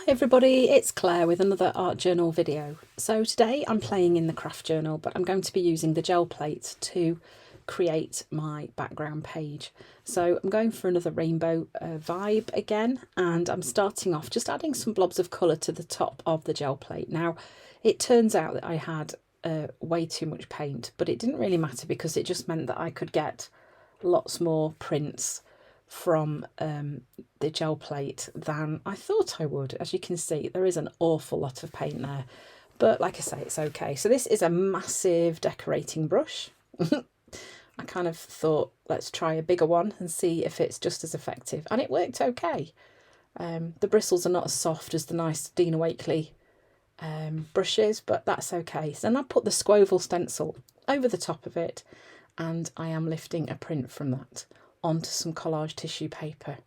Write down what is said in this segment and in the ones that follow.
Hi everybody, it's Claire with another art journal video. So today I'm playing in the craft journal, but I'm going to be using the gel plate to create my background page. So I'm going for another rainbow vibe again, and I'm starting off just adding some blobs of colour to the top of the gel plate. Now it turns out that I had way too much paint, but it didn't really matter because it just meant that I could get lots more prints from the gel plate than I thought I would. As you can see, there is an awful lot of paint there, but like I say, it's okay. So this is a massive decorating brush. I kind of thought, let's try a bigger one and see if it's just as effective, and it worked okay. The bristles are not as soft as the nice Dina Wakley brushes, but that's okay. So then I put the Squoval stencil over the top of it, and I am lifting a print from that onto some collage tissue paper,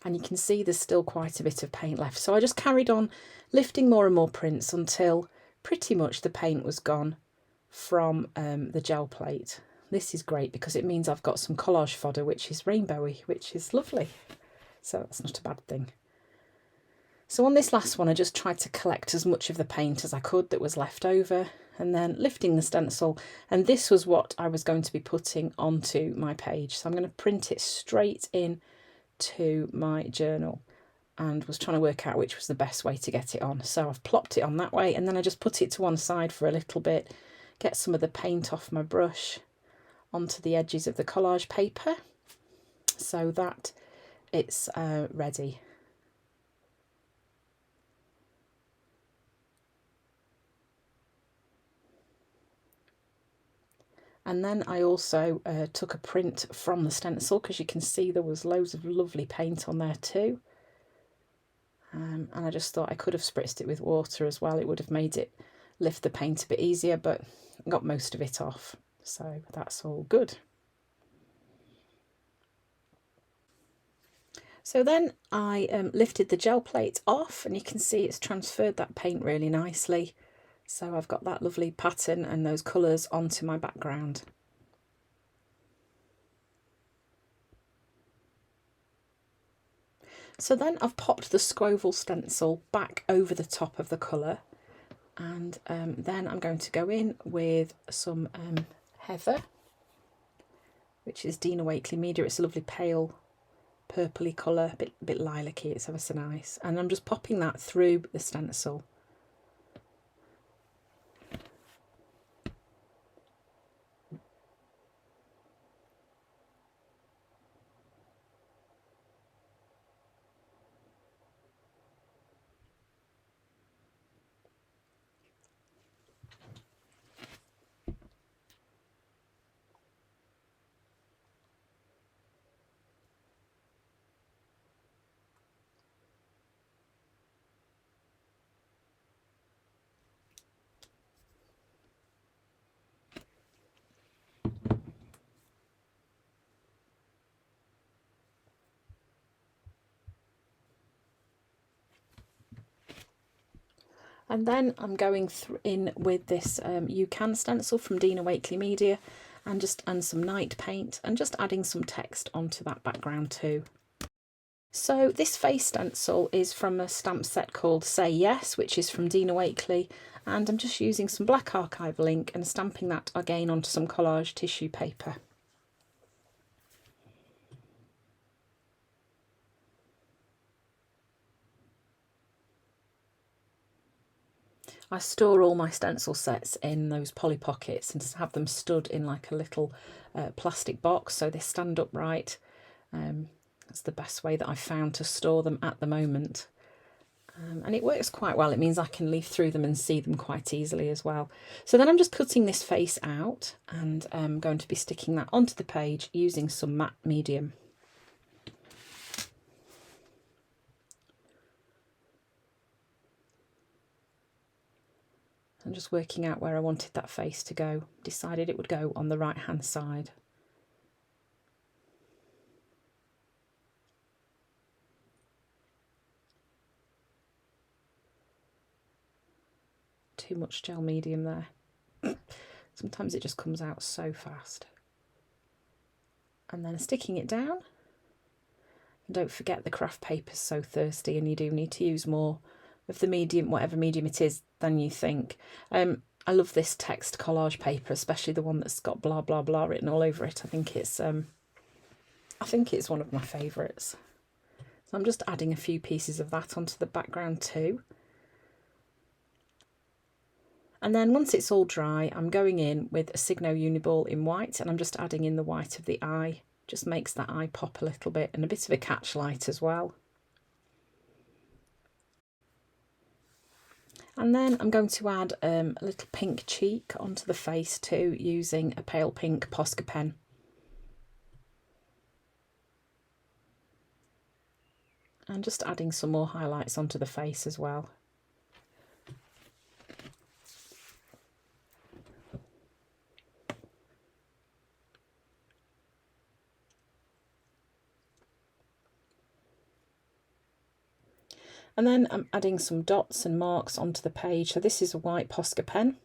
and you can see there's still quite a bit of paint left. So I just carried on lifting more and more prints until pretty much the paint was gone from the gel plate. This is great because it means I've got some collage fodder which is rainbowy, which is lovely, so that's not a bad thing. So on this last one I just tried to collect as much of the paint as I could that was left over, and then lifting the stencil, and this was what I was going to be putting onto my page. So I'm going to print it straight in to my journal, and was trying to work out which was the best way to get it on. So I've plopped it on that way, and then I just put it to one side for a little bit, get some of the paint off my brush onto the edges of the collage paper so that it's ready. And then I also took a print from the stencil, because you can see there was loads of lovely paint on there too. And I just thought I could have spritzed it with water as well. It would have made it lift the paint a bit easier, but I got most of it off, so that's all good. So then I lifted the gel plate off, and you can see it's transferred that paint really nicely. So I've got that lovely pattern and those colours onto my background. So then I've popped the Squoval stencil back over the top of the colour, and then I'm going to go in with some heather, which is Dina Wakley Media. It's a lovely pale purpley colour, a bit lilac-y, it's ever so nice, and I'm just popping that through the stencil. And then I'm going in with this You Can stencil from Dina Wakley Media, and some night paint, and just adding some text onto that background too. So this face stencil is from a stamp set called Say Yes, which is from Dina Wakley, and I'm just using some black archival ink and stamping that again onto some collage tissue paper. I store all my stencil sets in those Polly Pockets and have them stood in like a little plastic box so they stand upright. That's the best way that I've found to store them at the moment. And it works quite well. It means I can leaf through them and see them quite easily as well. So then I'm just cutting this face out, and I'm going to be sticking that onto the page using some matte medium. I'm just working out where I wanted that face to go. Decided it would go on the right hand side. Too much gel medium there. Sometimes it just comes out so fast. And then sticking it down. And don't forget the craft paper's so thirsty, and you do need to use more of the medium, whatever medium it is, than you think. I love this text collage paper, especially the one that's got blah blah blah written all over it. I think it's one of my favourites. So I'm just adding a few pieces of that onto the background too. And then once it's all dry, I'm going in with a Signo Uniball in white, and I'm just adding in the white of the eye. Just makes that eye pop a little bit, and a bit of a catch light as well. And then I'm going to add a little pink cheek onto the face too, using a pale pink Posca pen. And just adding some more highlights onto the face as well. And then I'm adding some dots and marks onto the page. So this is a white Posca pen.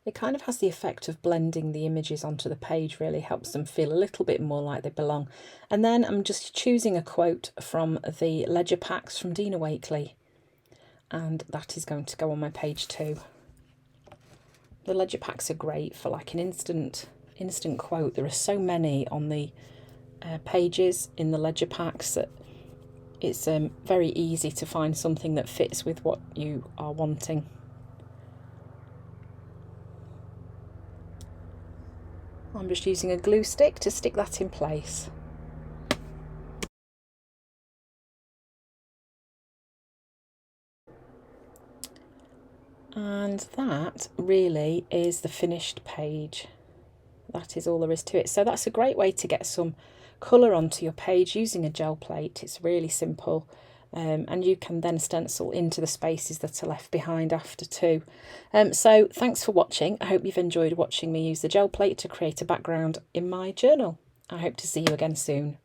It kind of has the effect of blending the images onto the page, really helps them feel a little bit more like they belong. And then I'm just choosing a quote from the ledger packs from Dina Wakley, and that is going to go on my page too. The ledger packs are great for like an instant quote. There are so many on the pages in the ledger packs that it's very easy to find something that fits with what you are wanting. I'm just using a glue stick to stick that in place. And that really is the finished page. That is all there is to it. So that's a great way to get some colour onto your page using a gel plate. It's really simple, and you can then stencil into the spaces that are left behind after too. So thanks for watching. I hope you've enjoyed watching me use the gel plate to create a background in my journal. I hope to see you again soon.